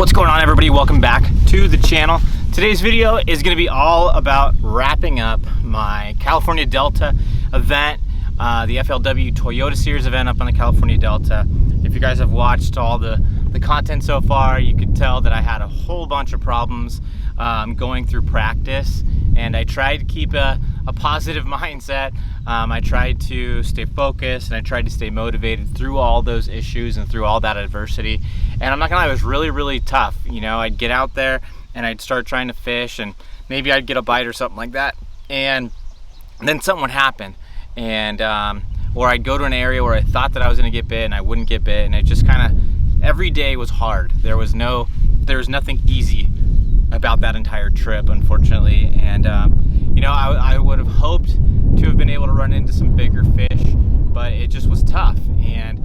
What's going on, everybody? Welcome back to the channel. Today's video is going to be all about wrapping up my California Delta event, the FLW Toyota Series event up on the California Delta. If you guys have watched all the content so far, you could tell that I had a whole bunch of problems going through practice, and I tried to keep a positive mindset. I tried to stay focused, and I tried to stay motivated through all those issues and through all that adversity. And I'm not gonna lie, it was really tough. You know, I'd get out there and I'd start trying to fish, and maybe I'd get a bite or something like that, and then something would happen, and or I'd go to an area where I thought that I was gonna get bit and I wouldn't get bit, and it just kind of, every day was hard. There was nothing easy about that entire trip, unfortunately. And you know, I would have hoped to have been able to run into some bigger fish, but it just was tough, and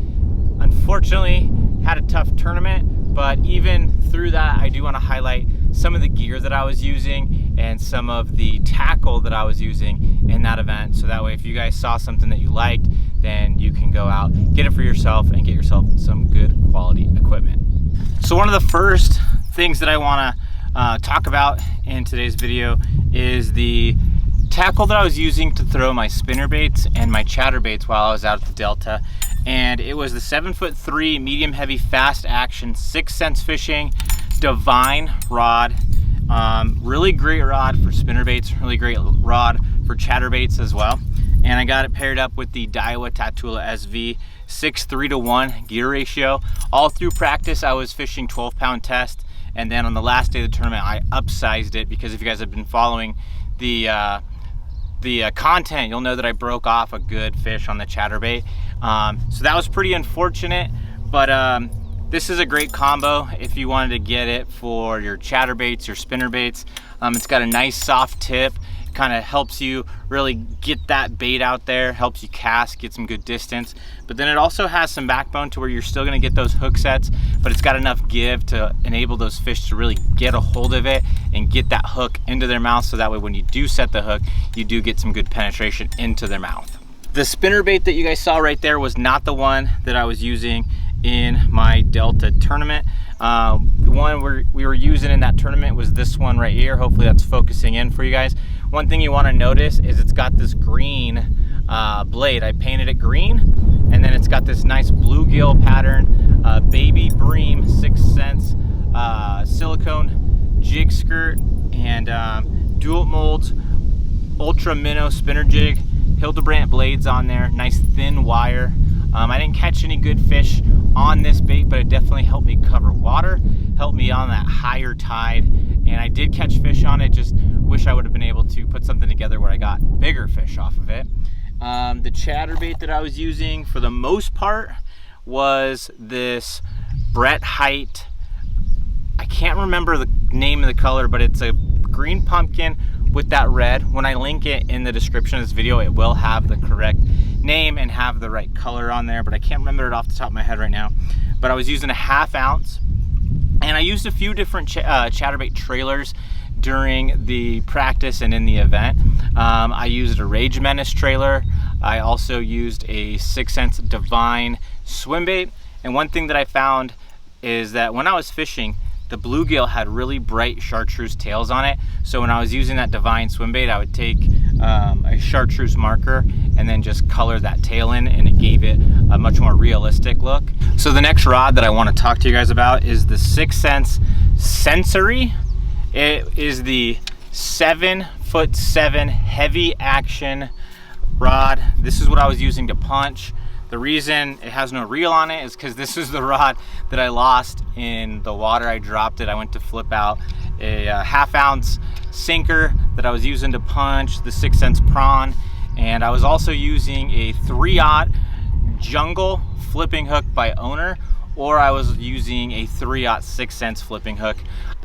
unfortunately had a tough tournament. But even through that, I do want to highlight some of the gear that I was using and some of the tackle that I was using in that event, so that way if you guys saw something that you liked, then you can go out, get it for yourself, and get yourself some good quality equipment. So one of the first things that I want to talk about in today's video is the tackle that I was using to throw my spinnerbaits and my chatterbaits while I was out at the Delta. And it was the 7'3" medium heavy fast action 6 Sense Fishing Divine rod. Really great rod for spinnerbaits, really great rod for chatterbaits as well. And I got it paired up with the Daiwa Tatula SV 6:3:1 gear ratio. All through practice I was fishing 12-pound test, and then on the last day of the tournament I upsized it, because if you guys have been following the content, you'll know that I broke off a good fish on the chatterbait. So that was pretty unfortunate, but this is a great combo if you wanted to get it for your chatterbaits, your spinnerbaits. It's got a nice soft tip, kind of helps you really get that bait out there, helps you cast, get some good distance. But then it also has some backbone to where you're still going to get those hook sets, but it's got enough give to enable those fish to really get a hold of it and get that hook into their mouth, so that way when you do set the hook, you do get some good penetration into their mouth. The spinnerbait that you guys saw right there was not the one that I was using in my Delta tournament. The one we were using in that tournament was this one right here. Hopefully that's focusing in for you guys. One thing you want to notice is it's got this green blade. I painted it green, and then it's got this nice bluegill pattern, baby bream 6 Sense silicone jig skirt, and dual molds ultra minnow spinner jig, Hildebrandt blades on there, nice thin wire. I didn't catch any good fish on this bait, but it definitely helped me cover water, helped me on that higher tide, and I did catch fish on it. Just wish I would have been able to put something together where I got bigger fish off of it. The chatterbait that I was using for the most part was this Brett Height, I can't remember the name of the color, but it's a green pumpkin with that red. When I link it in the description of this video, it will have the correct name and have the right color on there, but I can't remember it off the top of my head right now. But I was using a 1/2 ounce, and I used a few different chatterbait trailers during the practice and in the event. I used a Rage Menace trailer. I also used a 6 Sense Divine swim bait. And one thing that I found is that when I was fishing, the bluegill had really bright chartreuse tails on it. So when I was using that Divine swim bait, I would take a chartreuse marker and then just color that tail in, and it gave it a much more realistic look. So the next rod that I want to talk to you guys about is the 6 Sense Sensory. It is the 7'7" heavy action rod. This is what I was using to punch. The reason it has no reel on it is because this is the rod that I lost in the water. I dropped it. I went to flip out a 1/2 ounce sinker that I was using to punch the 6 Sense prawn, and I was also using a 3/0 jungle flipping hook by Owner, or I was using a 3/0 6 Sense flipping hook.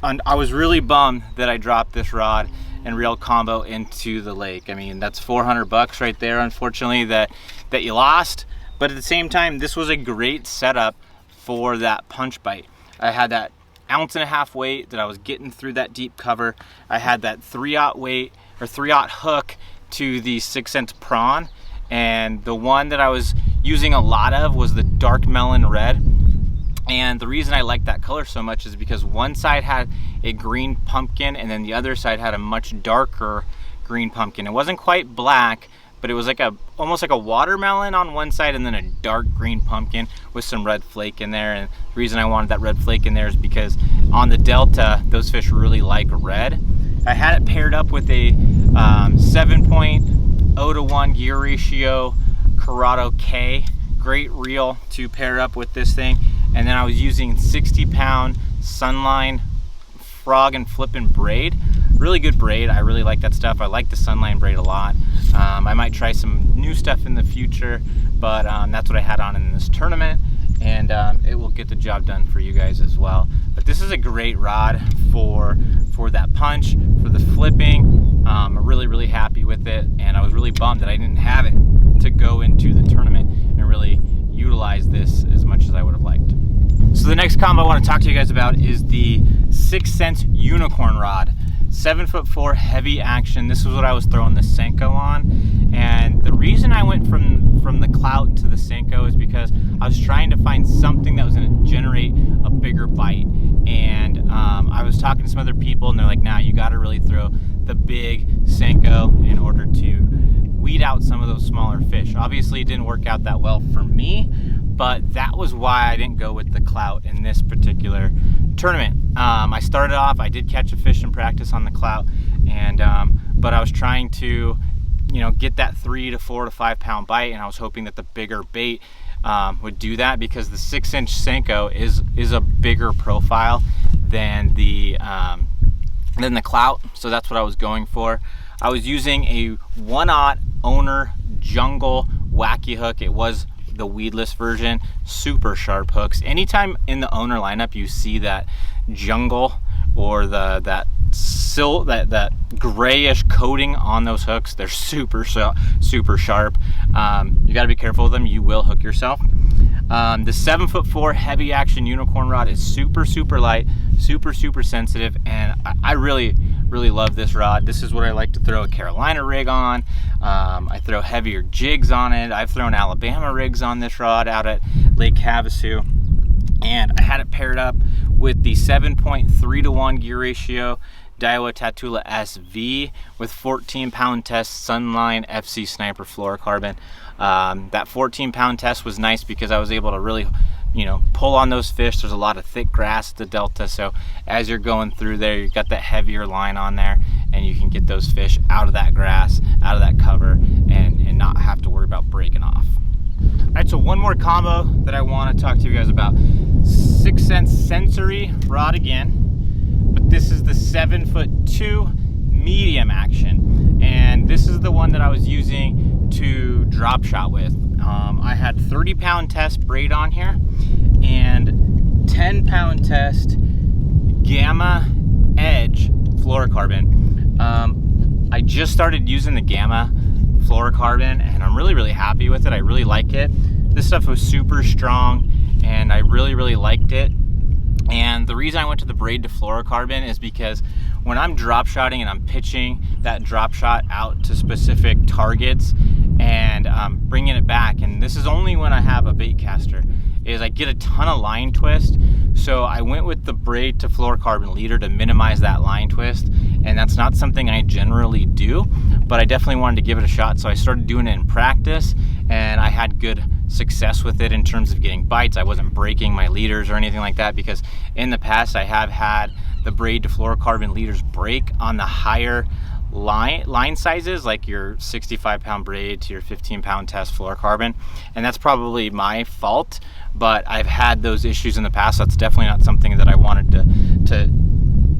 And I was really bummed that I dropped this rod and reel combo into the lake. I mean, that's $400 right there, unfortunately, that you lost. But at the same time, this was a great setup for that punch bite. I had that 1.5 ounce weight that I was getting through that deep cover. I had that 3/0 weight, or 3/0 hook to the 6 Sense prawn, and the one that I was using a lot of was the dark melon red. And the reason I like that color so much is because one side had a green pumpkin and then the other side had a much darker green pumpkin. It wasn't quite black, but it was like almost like a watermelon on one side and then a dark green pumpkin with some red flake in there. And the reason I wanted that red flake in there is because on the Delta, those fish really like red. I had it paired up with a 7.0:1 gear ratio Corrado K. Great reel to pair up with this thing. And then I was using 60-pound Sunline frog and flippin' braid. Really good braid. I really like that stuff. I like the Sunline braid a lot. I might try some new stuff in the future, but that's what I had on in this tournament, and it will get the job done for you guys as well. But this is a great rod for that punch, for the flipping. I'm really happy with it, and I was really bummed that I didn't have it to go into the tournament and really utilize this as much as I would have liked. So the next combo I want to talk to you guys about is the 6 Sense Unicorn rod. 7'4" heavy action. This is what I was throwing the Senko on, and the reason I went from the Clout to the Senko is because I was trying to find something that was going to generate a bigger bite. And I was talking to some other people, and they're like, "Nah, you got to really throw the big Senko in order to weed out some of those smaller fish." Obviously, it didn't work out that well for me, but that was why I didn't go with the Clout in this particular tournament. I started off, I did catch a fish in practice on the Clout, and but I was trying to, get that 3 to 4 to 5 pound bite, and I was hoping that the bigger bait would do that, because the 6-inch Senko is a bigger profile than the Clout, so that's what I was going for. I was using a 1/0 owner jungle wacky hook. It was the weedless version, super sharp hooks. Anytime in the owner lineup you see that jungle or that grayish coating on those hooks, they're super sharp. You got to be careful with them. You will hook yourself. The 7'4" heavy action unicorn rod is super light, super sensitive, and I really love this rod. This is what I like to throw a Carolina rig on. I throw heavier jigs on it. I've thrown Alabama rigs on this rod out at Lake Havasu, and I had it paired up with the 7.3:1 gear ratio Daiwa Tatula SV with 14-pound test Sunline FC Sniper fluorocarbon. That 14-pound test was nice because I was able to really pull on those fish. There's a lot of thick grass at the Delta, so as you're going through there, you've got that heavier line on there, and you can get those fish out of that grass, out of that cover, and not have to worry about breaking off. All right, so one more combo that I want to talk to you guys about. 6 Sense Sensory rod again, but this is the 7'2" medium action, and this is the one that I was using to drop shot with. I had 30-pound test braid on here and 10-pound test Gamma Edge fluorocarbon. I just started using the Gamma fluorocarbon, and I'm really happy with it. I really like it. This stuff was super strong, and I really liked it. And the reason I went to the braid to fluorocarbon is because when I'm drop shotting and I'm pitching that drop shot out to specific targets and bringing it back, and this is only when I have a bait caster, is I get a ton of line twist. So I went with the braid to fluorocarbon leader to minimize that line twist, and that's not something I generally do, but I definitely wanted to give it a shot. So I started doing it in practice, and I had good success with it in terms of getting bites. I wasn't breaking my leaders or anything like that, because in the past I have had the braid to fluorocarbon leaders break on the higher line sizes, like your 65-pound braid to your 15-pound test fluorocarbon, and that's probably my fault, but I've had those issues in the past. That's definitely not something that I wanted to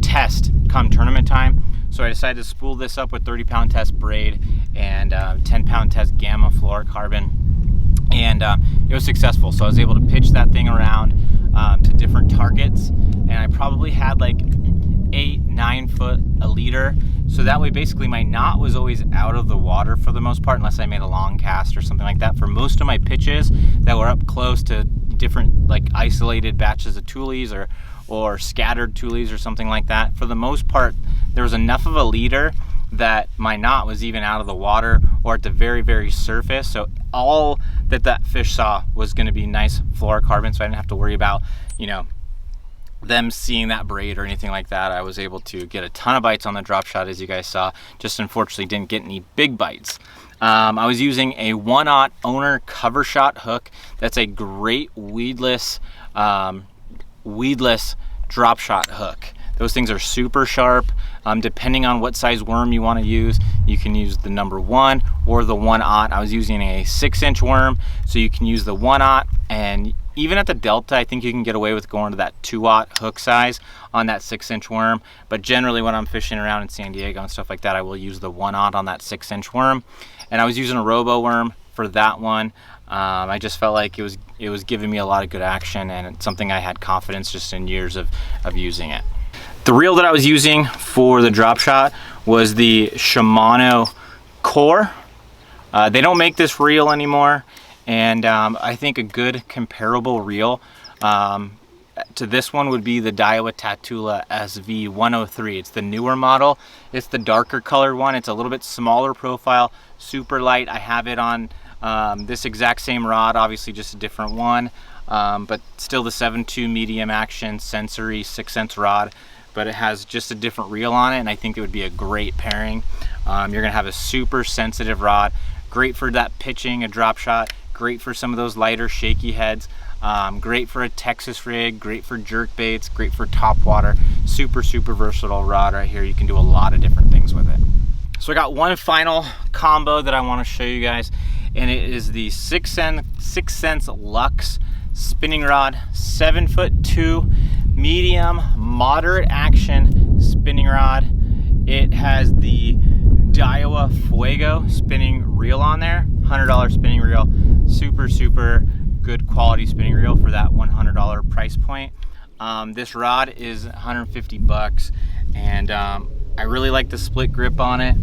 test come tournament time. So I decided to spool this up with 30-pound test braid and 10-pound test Gamma fluorocarbon, and it was successful. So I was able to pitch that thing around to different targets, and I probably had like 8-9 foot a leader, so that way basically my knot was always out of the water for the most part, unless I made a long cast or something like that. For most of my pitches that were up close to different like isolated batches of toolies or scattered toolies or something like that, for the most part there was enough of a leader that my knot was even out of the water, or at the very surface. So all that fish saw was going to be nice fluorocarbon, so I didn't have to worry about, you know, them seeing that braid or anything like that. I was able to get a ton of bites on the drop shot, as you guys saw. Just unfortunately didn't get any big bites. I was using a 1/0 owner cover shot hook. That's a great weedless drop shot hook. Those things are super sharp. Depending on what size worm you want to use, you can use the number 1 or the 1/0. I was using a 6-inch worm, so you can use the 1/0, and even at the Delta, I think you can get away with going to that 2/0 hook size on that 6-inch worm. But generally when I'm fishing around in San Diego and stuff like that, I will use the 1/0 on that 6-inch worm. And I was using a robo worm for that one. I just felt like it was giving me a lot of good action, and it's something I had confidence just in years of using it. The reel that I was using for the drop shot was the Shimano Core. They don't make this reel anymore, and I think a good comparable reel to this one would be the Daiwa Tatula SV103. It's the newer model. It's the darker colored one. It's a little bit smaller profile, super light. I have it on this exact same rod, obviously just a different one, but still the 7.2 medium action sensory 6-cents rod, but it has just a different reel on it, and I think it would be a great pairing. You're gonna have a super sensitive rod, great for that pitching, a drop shot, great for some of those lighter shaky heads, great for a Texas rig, great for jerk baits, great for top water. Super versatile rod right here. You can do a lot of different things with it. So I got one final combo that I want to show you guys, and it is the Sense Lux spinning rod, 7'2", medium moderate action spinning rod. It has the Daiwa Fuego spinning reel on there, $100 spinning reel. Super good quality spinning reel for that $100 price point. This rod is 150 bucks, and I really like the split grip on it.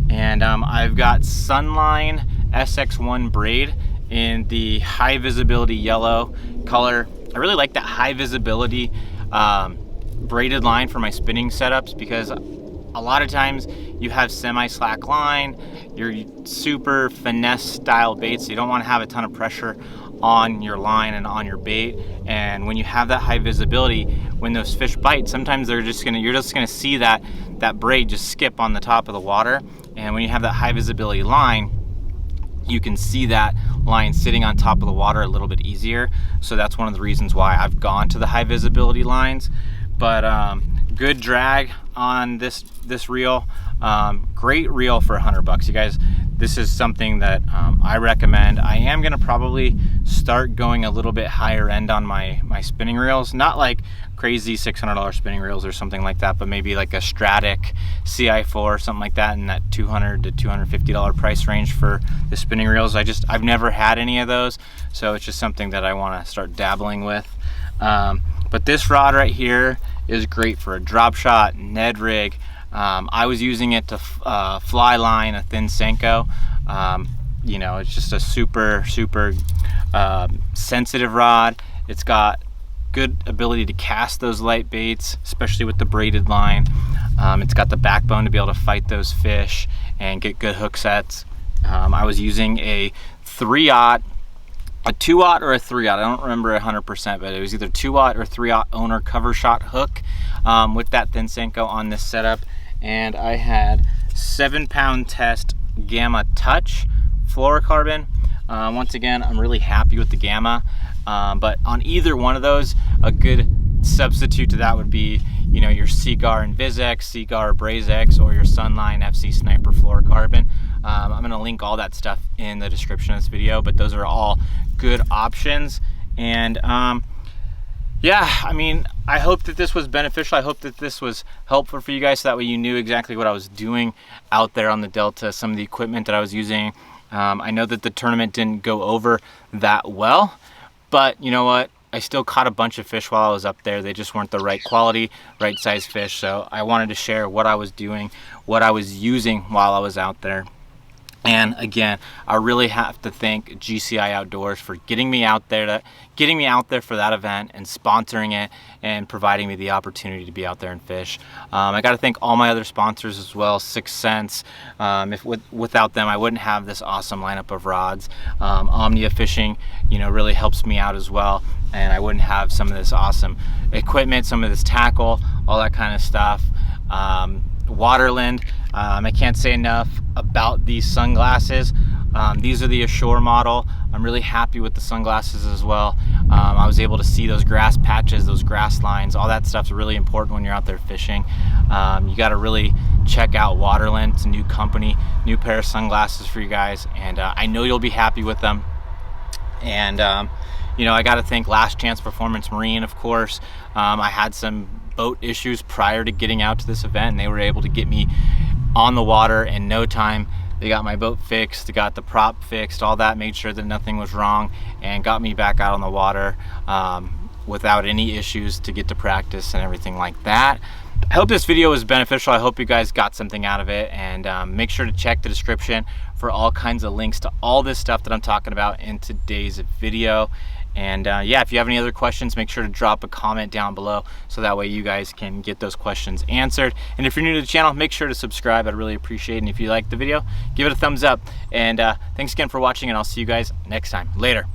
And I've got Sunline SX1 braid in the high visibility yellow color. I really like that high visibility braided line for my spinning setups, because a lot of times you have semi-slack line, you're super finesse style baits, so you don't want to have a ton of pressure on your line and on your bait. And when you have that high visibility, when those fish bite, sometimes you're just gonna see that braid just skip on the top of the water. And when you have that high visibility line, you can see that line sitting on top of the water a little bit easier. So that's one of the reasons why I've gone to the high visibility lines. But good drag on this reel. Great reel for 100 bucks, you guys. This is something that I recommend. I am gonna probably start going a little bit higher end on my spinning reels, not like crazy $600 spinning reels or something like that, but maybe like a Stratic CI4 or something like that in that $200 to $250 price range for the spinning reels. I've never had any of those, so it's just something that I want to start dabbling with. But this rod right here is great for a drop shot, Ned rig. I was using it to fly line a thin Senko. You know, it's just a super sensitive rod. It's got good ability to cast those light baits, especially with the braided line. It's got the backbone to be able to fight those fish and get good hook sets. I was using a 3/0, a 2/0 or a 3/0. I don't remember 100%, but it was either 2/0 or 3/0 owner cover shot hook with that thin Senko on this setup. And I had 7-pound test Gamma Touch fluorocarbon. Once again, I'm really happy with the Gamma, but on either one of those, a good substitute to that would be, you know, your Seagar Invisex, Seagar Brazex, or your Sunline FC Sniper fluorocarbon. I'm going to link all that stuff in the description of this video, but those are all good options. And yeah, I mean, I hope that this was beneficial. I hope that this was helpful for you guys, so that way you knew exactly what I was doing out there on the Delta, some of the equipment that I was using. I know that the tournament didn't go over that well, but you know what? I still caught a bunch of fish while I was up there. They just weren't the right quality, right size fish. So I wanted to share what I was doing, what I was using while I was out there. And again, I really have to thank GCI Outdoors for getting me out there for that event and sponsoring it and providing me the opportunity to be out there and fish. I got to thank all my other sponsors as well, Sixth Sense. Without them, I wouldn't have this awesome lineup of rods. Omnia Fishing, really helps me out as well, and I wouldn't have some of this awesome equipment, some of this tackle, all that kind of stuff. Waterland, I can't say enough about these sunglasses. These are the Ashore model. I'm really happy with the sunglasses as well. I was able to see those grass patches, those grass lines, all that stuff's really important when you're out there fishing. You got to really check out Waterland. It's a new company, new pair of sunglasses for you guys, and I know you'll be happy with them. And I got to thank Last Chance Performance Marine, of course. I had some boat issues prior to getting out to this event, and they were able to get me on the water in no time. They got my boat fixed, they got the prop fixed, all that, made sure that nothing was wrong, and got me back out on the water without any issues to get to practice and everything like that. I hope this video was beneficial. I hope you guys got something out of it, and make sure to check the description for all kinds of links to all this stuff that I'm talking about in today's video. And yeah, if you have any other questions, make sure to drop a comment down below so that way you guys can get those questions answered. And if you're new to the channel, make sure to subscribe. I'd really appreciate it. And if you like the video, give it a thumbs up. And thanks again for watching, and I'll see you guys next time. Later.